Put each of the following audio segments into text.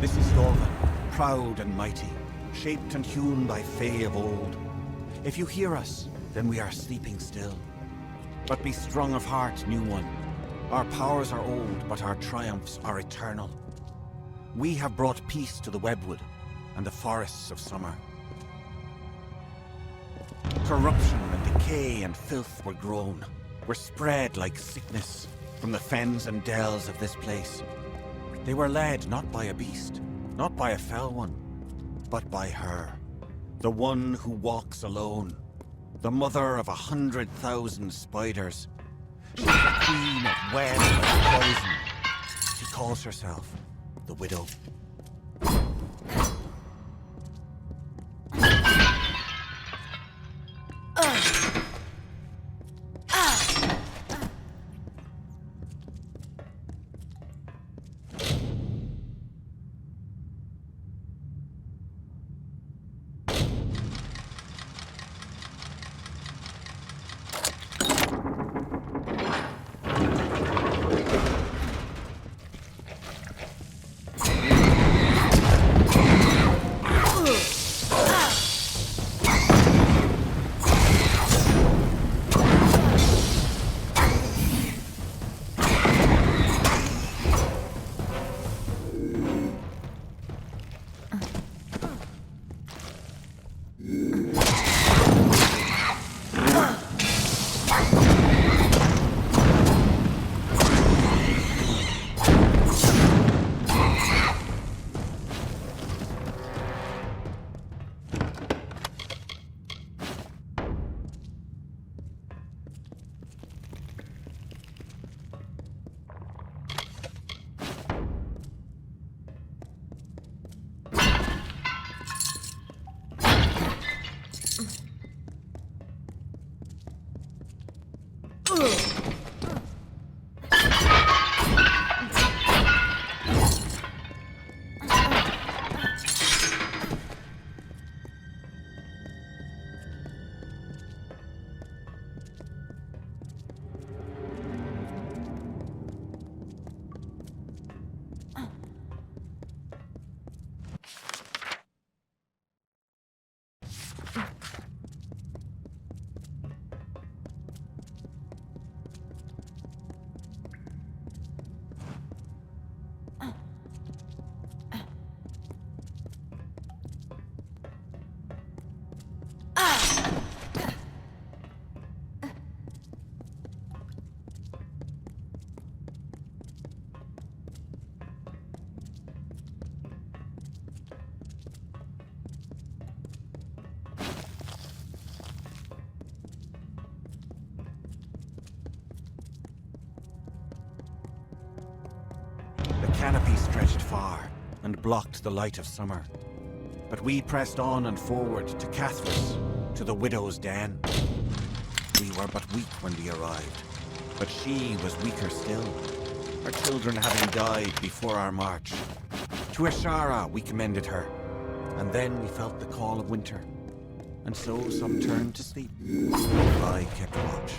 This is Dorvan, proud and mighty, shaped and hewn by Fae of old. If you hear us, then we are sleeping still. But be strong of heart, new one. Our powers are old, but our triumphs are eternal. We have brought peace to the webwood and the forests of summer. Corruption and decay and filth were grown, were spread like sickness from the fens and dells of this place. They were led not by a beast, not by a fell one, but by her. The one who walks alone. The mother of 100,000 spiders. She's the queen of web and poison. She calls herself the Widow. The canopy stretched far and blocked the light of summer. But we pressed on and forward to Cathras, to the Widow's den. We were but weak when we arrived, but she was weaker still, her children having died before our march. To Ashara we commended her, and then we felt the call of winter, and so some turned to sleep. I kept watch.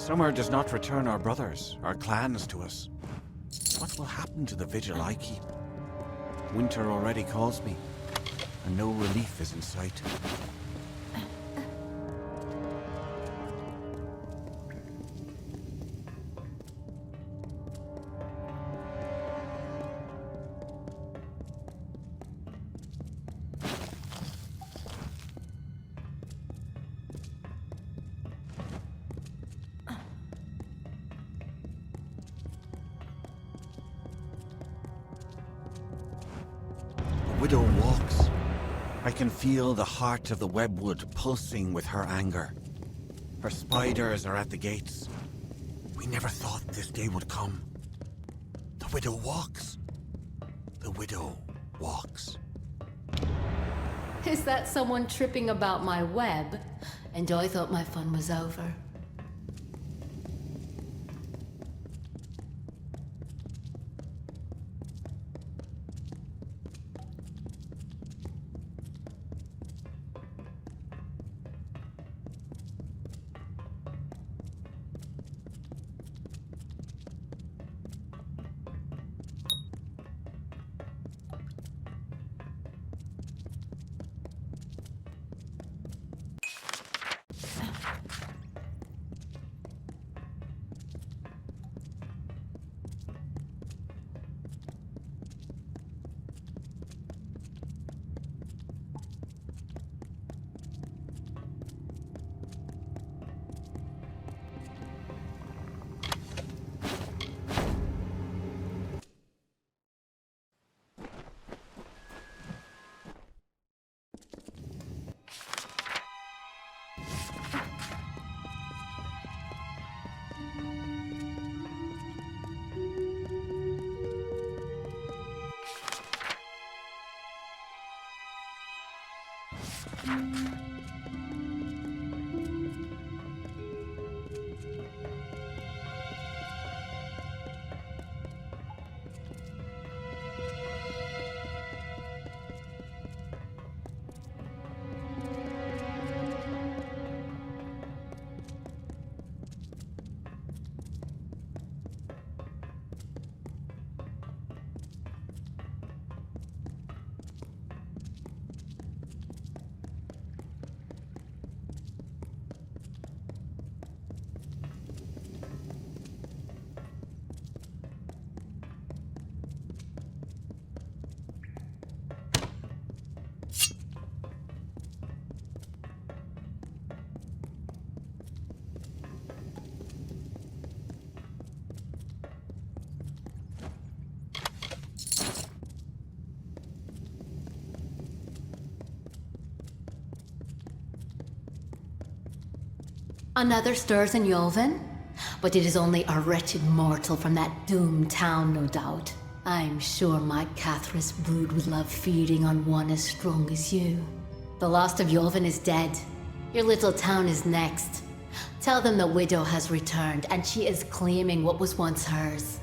Summer does not return our brothers, our clans to us, what will happen to the vigil I keep? Winter already calls me, and no relief is in sight. The widow walks. I can feel the heart of the webwood pulsing with her anger. Her spiders are at the gates. We never thought this day would come. The widow walks. The widow walks. Is that someone tripping about my web? And I thought my fun was over. Another stirs in Yolven? But it is only a wretched mortal from that doomed town, no doubt. I'm sure my Cathris brood would love feeding on one as strong as you. The Lost of Yolven is dead. Your little town is next. Tell them the widow has returned, and she is claiming what was once hers.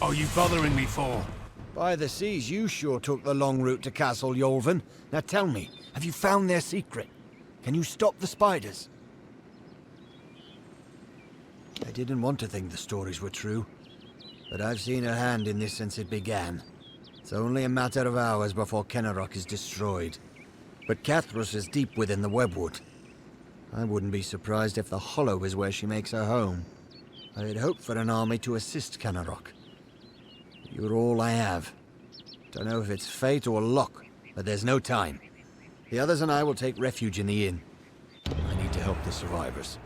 are you bothering me for? By the seas, you sure took the long route to Castle Yolven. Now tell me, have you found their secret? Can you stop the spiders? I didn't want to think the stories were true, but I've seen her hand in this since it began. It's only a matter of hours before Kenarok is destroyed. But Cathrus is deep within the webwood. I wouldn't be surprised if the Hollow is where she makes her home. I had hoped for an army to assist Kenarok. You're all I have. Don't know if it's fate or luck, but there's no time. The others and I will take refuge in the inn. I need to help the survivors.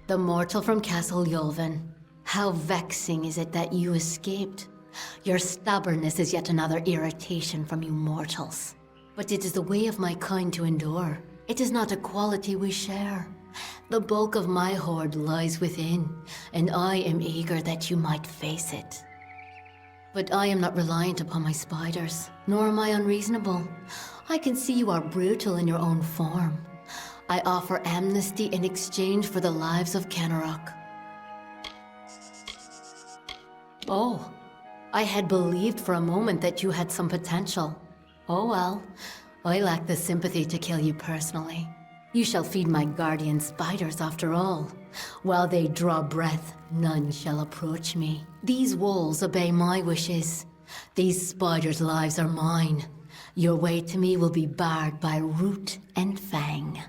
The mortal from Castle Yolven. How vexing is it that you escaped? Your stubbornness is yet another irritation from you mortals. But it is the way of my kind to endure. It is not a quality we share. The bulk of my hoard lies within, and I am eager that you might face it. But I am not reliant upon my spiders, nor am I unreasonable. I can see you are brutal in your own form. I offer amnesty in exchange for the lives of Kenarok. Oh, I had believed for a moment that you had some potential. Oh well, I lack the sympathy to kill you personally. You shall feed my guardian spiders after all. While they draw breath, none shall approach me. These wolves obey my wishes. These spiders' lives are mine. Your way to me will be barred by root and fang.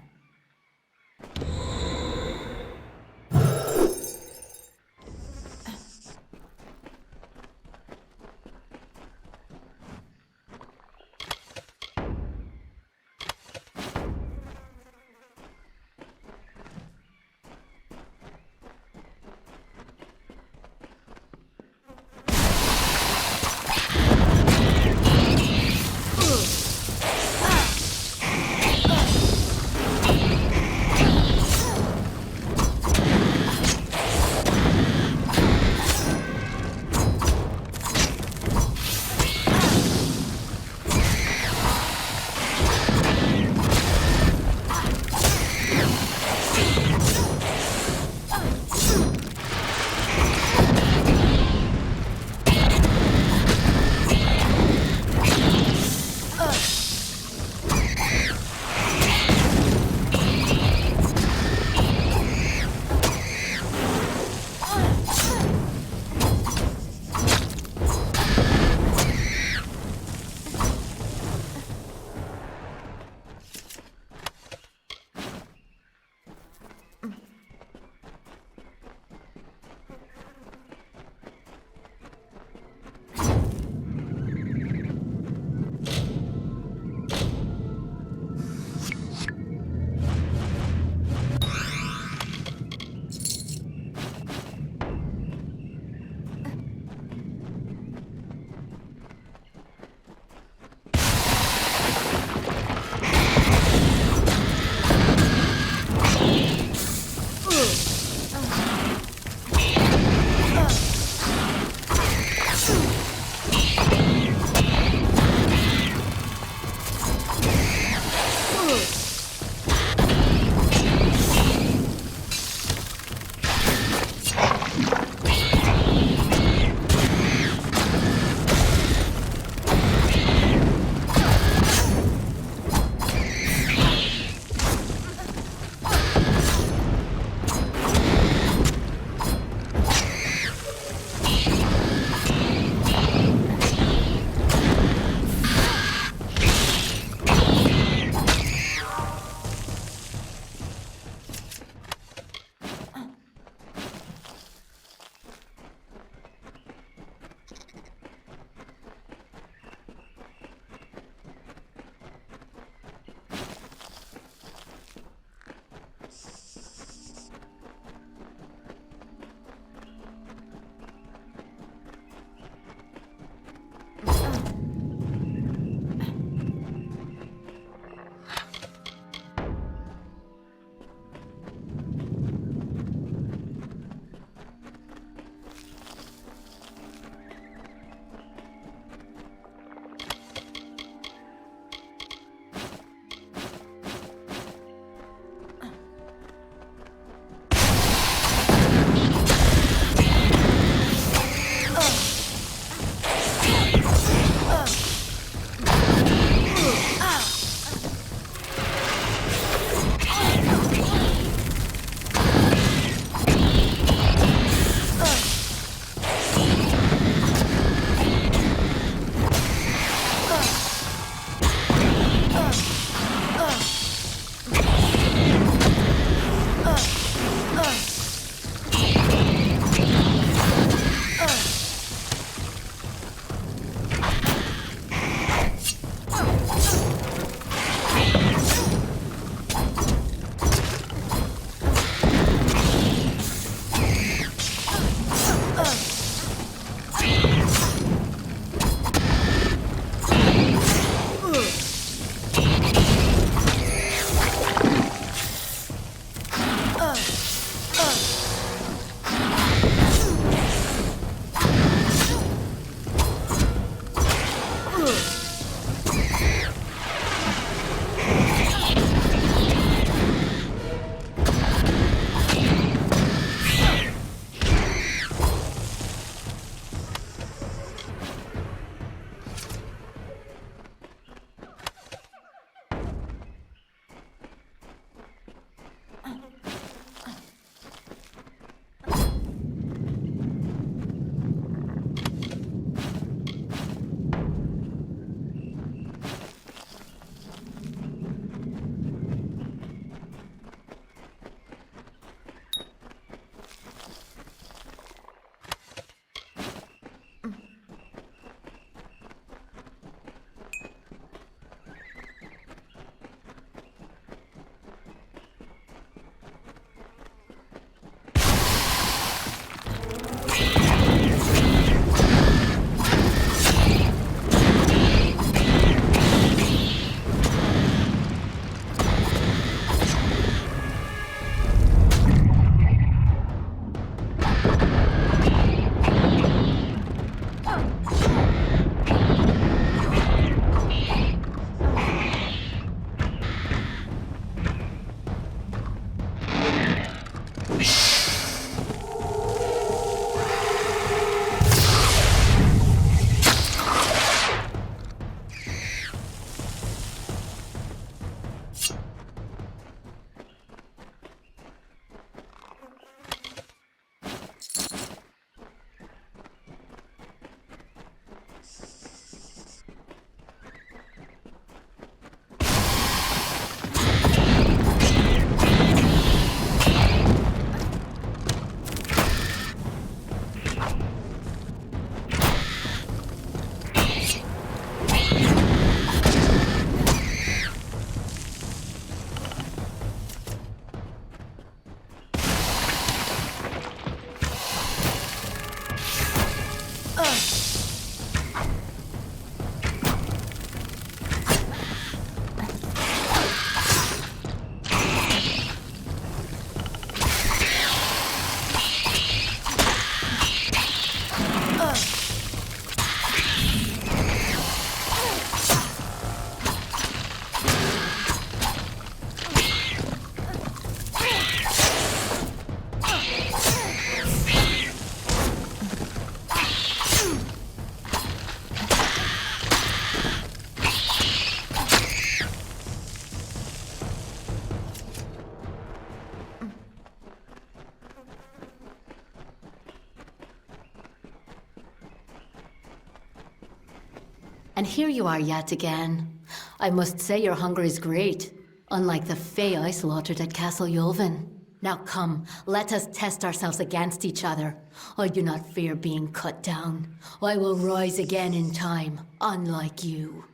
And here you are yet again. I must say your hunger is great, unlike the Fae I slaughtered at Castle Yulvin. Now come, let us test ourselves against each other. I do not fear being cut down. I will rise again in time, unlike you.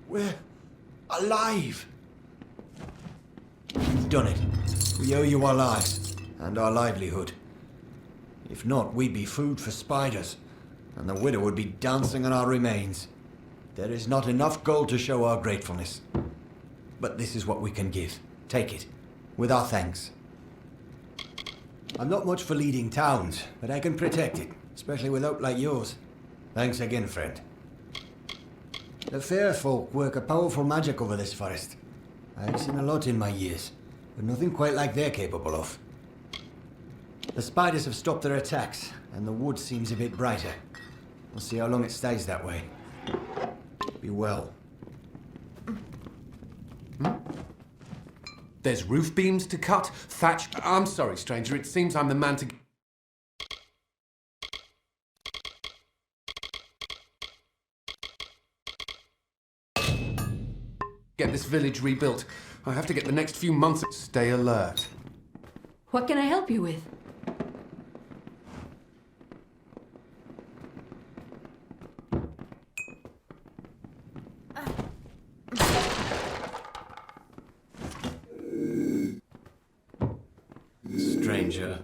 We're alive! We've done it. We owe you our lives, and our livelihood. If not, we'd be food for spiders, and the widow would be dancing on our remains. There is not enough gold to show our gratefulness. But this is what we can give. Take it, with our thanks. I'm not much for leading towns, but I can protect it, especially with hope like yours. Thanks again, friend. The fair folk work a powerful magic over this forest. I've seen a lot in my years, but nothing quite like they're capable of. The spiders have stopped their attacks, and the wood seems a bit brighter. We'll see how long it stays that way. Be well. There's roof beams to cut, thatch... I'm sorry, stranger, it seems I'm the man to... get this village rebuilt. I have to get the next few months... Stay alert. What can I help you with? Stranger.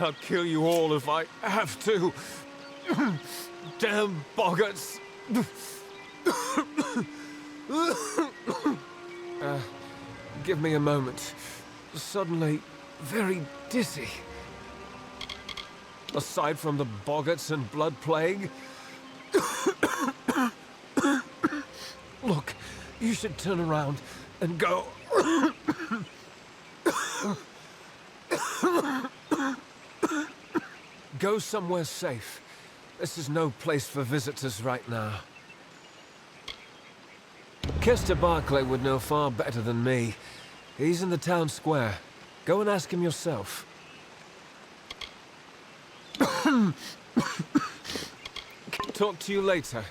I'll kill you all if I have to. Damn boggarts. Give me a moment. Suddenly, very dizzy. Aside from the boggarts and blood plague. Look, you should turn around and go. Go somewhere safe. This is no place for visitors right now. Kester Barclay would know far better than me. He's in the town square. Go and ask him yourself. Talk to you later.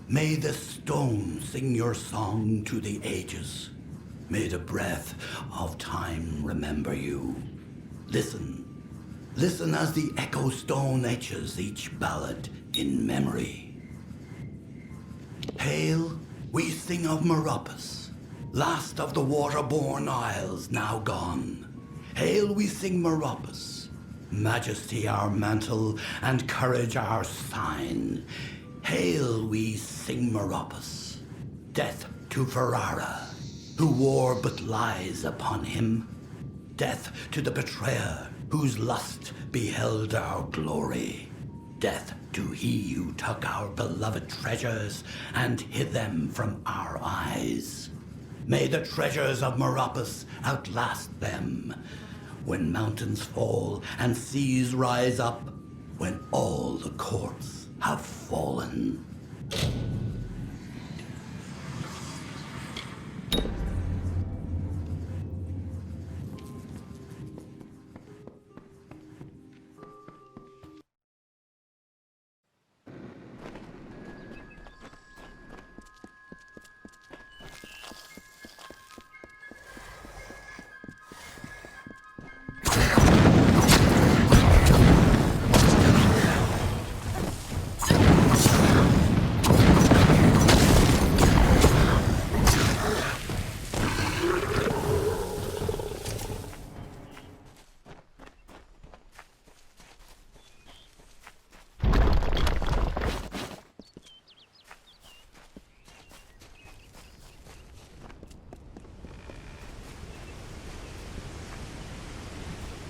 May the stone sing your song to the ages. May the breath of time remember you. Listen, listen as the echo stone etches each ballad in memory. Hail, we sing of Meropis, last of the water-born isles now gone. Hail, we sing Meropis, majesty our mantle and courage our sign. Hail, we sing Meropis, death to Ferrara, who wore but lies upon him. Death to the betrayer, whose lust beheld our glory. Death to he who took our beloved treasures and hid them from our eyes. May the treasures of Meropis outlast them, when mountains fall and seas rise up, when all the courts have fallen.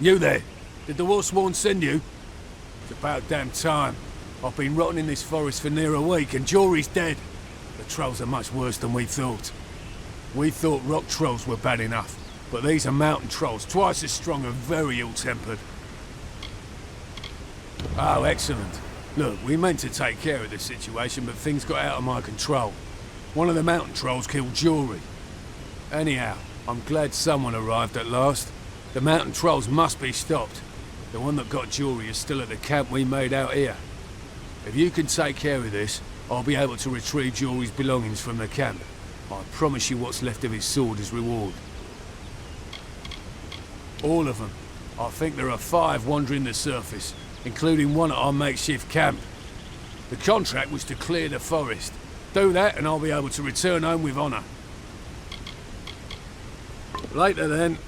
You there? Did the Wolfsworn send you? It's about damn time. I've been rotting in this forest for near a week, and Jory's dead. The trolls are much worse than we thought. We thought rock trolls were bad enough, but these are mountain trolls, twice as strong and very ill-tempered. Oh, excellent. Look, we meant to take care of this situation, but things got out of my control. One of the mountain trolls killed Jory. Anyhow, I'm glad someone arrived at last. The mountain trolls must be stopped. The one that got Jory is still at the camp we made out here. If you can take care of this, I'll be able to retrieve Jory's belongings from the camp. I promise you what's left of his sword as reward. All of them. I think there are 5 wandering the surface, including one at our makeshift camp. The contract was to clear the forest. Do that and I'll be able to return home with honour. Later then.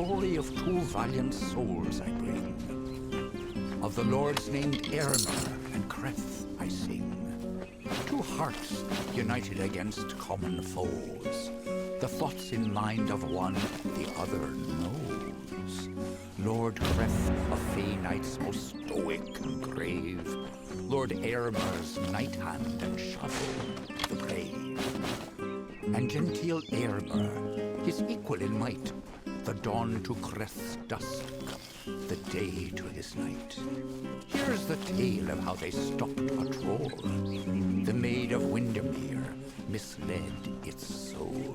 story of two valiant souls I bring. Of the lords named Airmer and Creth I sing. Two hearts united against common foes. The thoughts in mind of one the other knows. Lord Creth, a Fey knight's most stoic and grave. Lord Airmer's knight hand and shovel, the brave. And genteel Airmer, his equal in might, the dawn to Creth's dusk, the day to his night. Here's the tale of how they stopped a troll. The Maid of Windermere misled its soul.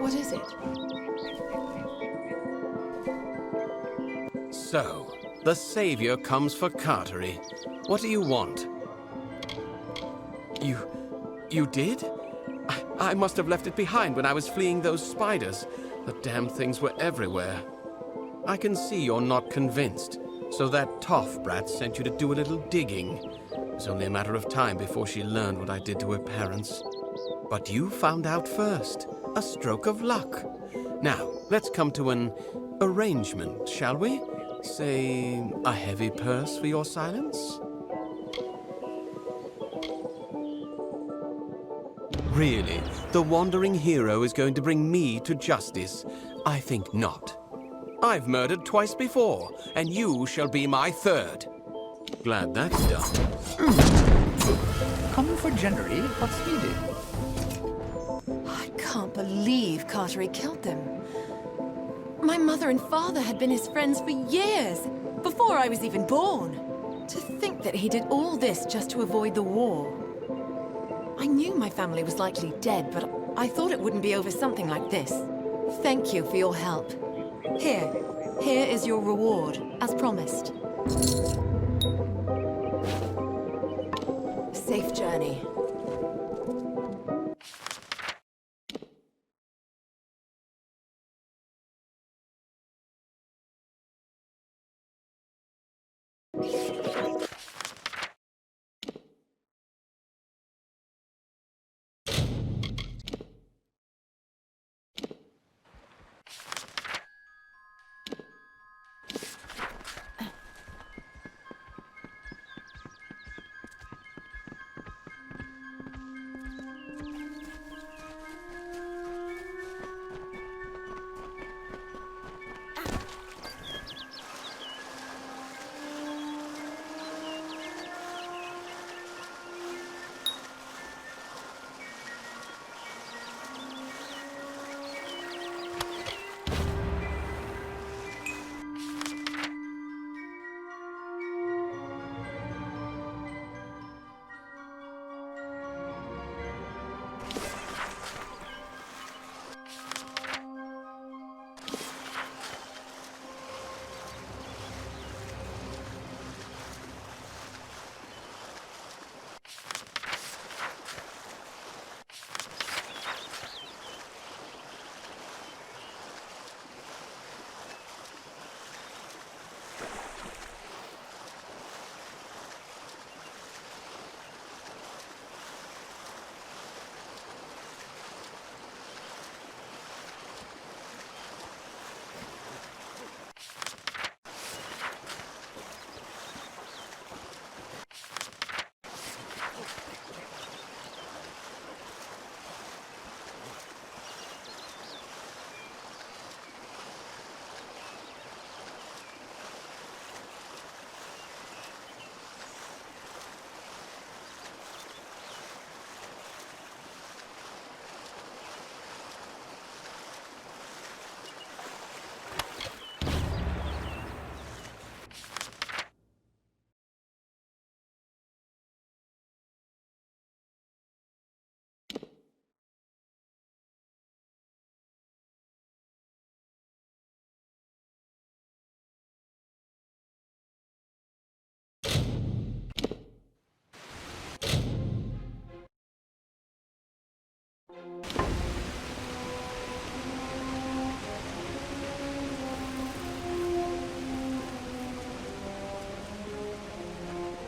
What is it? So, the Savior comes for Cartery. What do you want? You did? I must have left it behind when I was fleeing those spiders. The damn things were everywhere. I can see you're not convinced, so that toff brat sent you to do a little digging. It was only a matter of time before she learned what I did to her parents. But you found out first. A stroke of luck. Now, let's come to an arrangement, shall we? Say, a heavy purse for your silence? Really, the wandering hero is going to bring me to justice? I think not. I've murdered twice before, and you shall be my third. Glad that's done. Come for Jennery, what's needed? I can't believe Cartery killed them. My mother and father had been his friends for years, before I was even born. To think that he did all this just to avoid the war. I knew my family was likely dead, but I thought it wouldn't be over something like this. Thank you for your help. Here is your reward, as promised. Safe journey.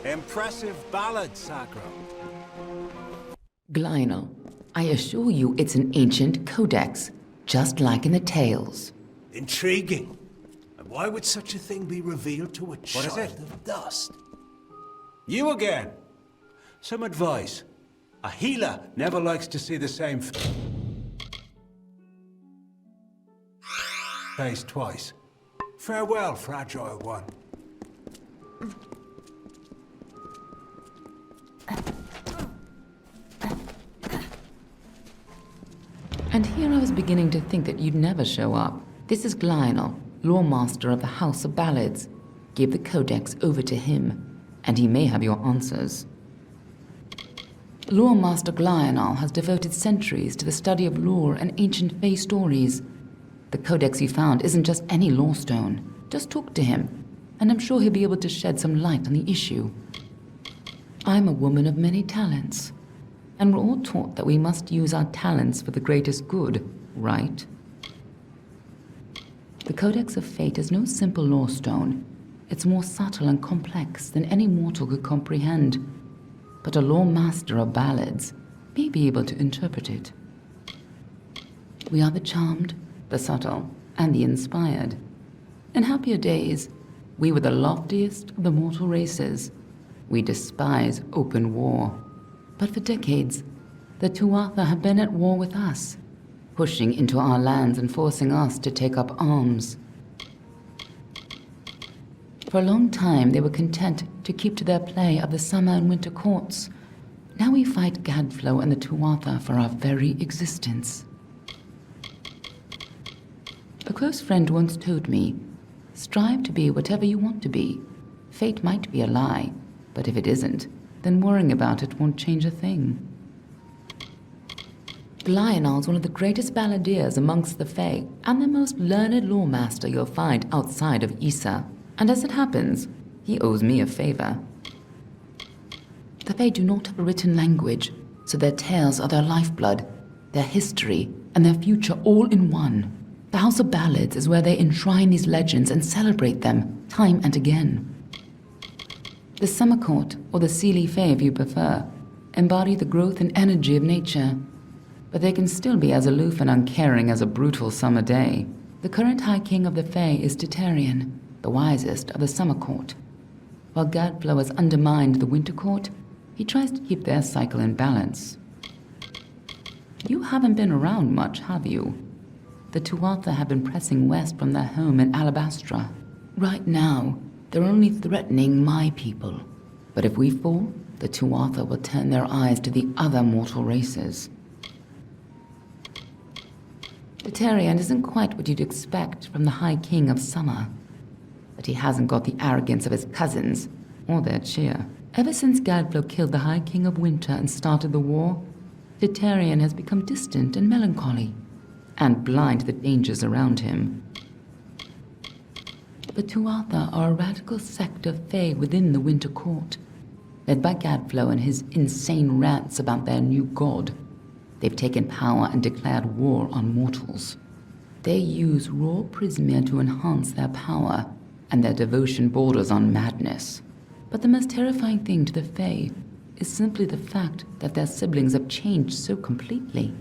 Impressive ballad, Sacro. Glynel, I assure you it's an ancient codex, just like in the tales. Intriguing. And why would such a thing be revealed to a child of dust? You again. Some advice. A healer never likes to see the same face twice. Farewell, fragile one. And here I was beginning to think that you'd never show up. This is Glynel, Lore Master of the House of Ballads. Give the Codex over to him, and he may have your answers. Lore Master Glynel has devoted centuries to the study of lore and ancient Fae stories. The Codex he found isn't just any lore stone. Just talk to him, and I'm sure he'll be able to shed some light on the issue. I'm a woman of many talents, And we're all taught that we must use our talents for the greatest good, right? The Codex of Fate is no simple law stone. It's more subtle and complex than any mortal could comprehend. But a law master of ballads may be able to interpret it. We are the charmed, the subtle, and the inspired. In happier days, we were the loftiest of the mortal races. We despise open war. But for decades, the Tuatha have been at war with us, pushing into our lands and forcing us to take up arms. For a long time, they were content to keep to their play of the summer and winter courts. Now we fight Gadflow and the Tuatha for our very existence. A close friend once told me, strive to be whatever you want to be. Fate might be a lie, but if it isn't, then worrying about it won't change a thing. Lionel's one of the greatest balladeers amongst the Fae, and the most learned lawmaster you'll find outside of Issa. And as it happens, he owes me a favor. The Fae do not have a written language, so their tales are their lifeblood, their history, and their future all in one. The House of Ballads is where they enshrine these legends and celebrate them, time and again. The Summer Court, or the Seelie Fae if you prefer, embody the growth and energy of nature, but they can still be as aloof and uncaring as a brutal summer day. The current High King of the Fae is Titarian, the wisest of the Summer Court. While Gadflow has undermined the Winter Court, he tries to keep their cycle in balance. You haven't been around much, have you? The Tuatha have been pressing west from their home in Alabastra. Right now, they're only threatening my people. But if we fall, the Tuatha will turn their eyes to the other mortal races. Titarian isn't quite what you'd expect from the High King of Summer. But he hasn't got the arrogance of his cousins, or their cheer. Ever since Gadflow killed the High King of Winter and started the war, Titarian has become distant and melancholy, and blind to the dangers around him. The Tuatha are a radical sect of Fae within the Winter Court, led by Gadflow and his insane rants about their new god. They've taken power and declared war on mortals. They use raw prismia to enhance their power, and their devotion borders on madness. But the most terrifying thing to the Fae is simply the fact that their siblings have changed so completely.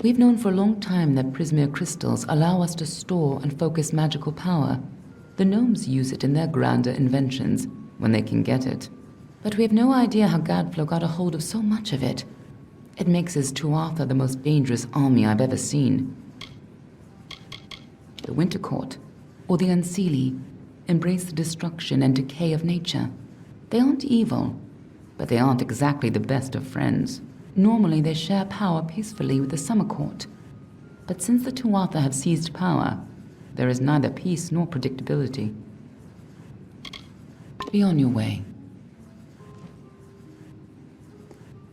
We've known for a long time that prismia crystals allow us to store and focus magical power. The gnomes use it in their grander inventions, when they can get it. But we have no idea how Gadflow got a hold of so much of it. It makes his Tuatha the most dangerous army I've ever seen. The Winter Court, or the Unseelie, embrace the destruction and decay of nature. They aren't evil, but they aren't exactly the best of friends. Normally they share power peacefully with the Summer Court. But since the Tuatha have seized power, there is neither peace nor predictability. Be on your way.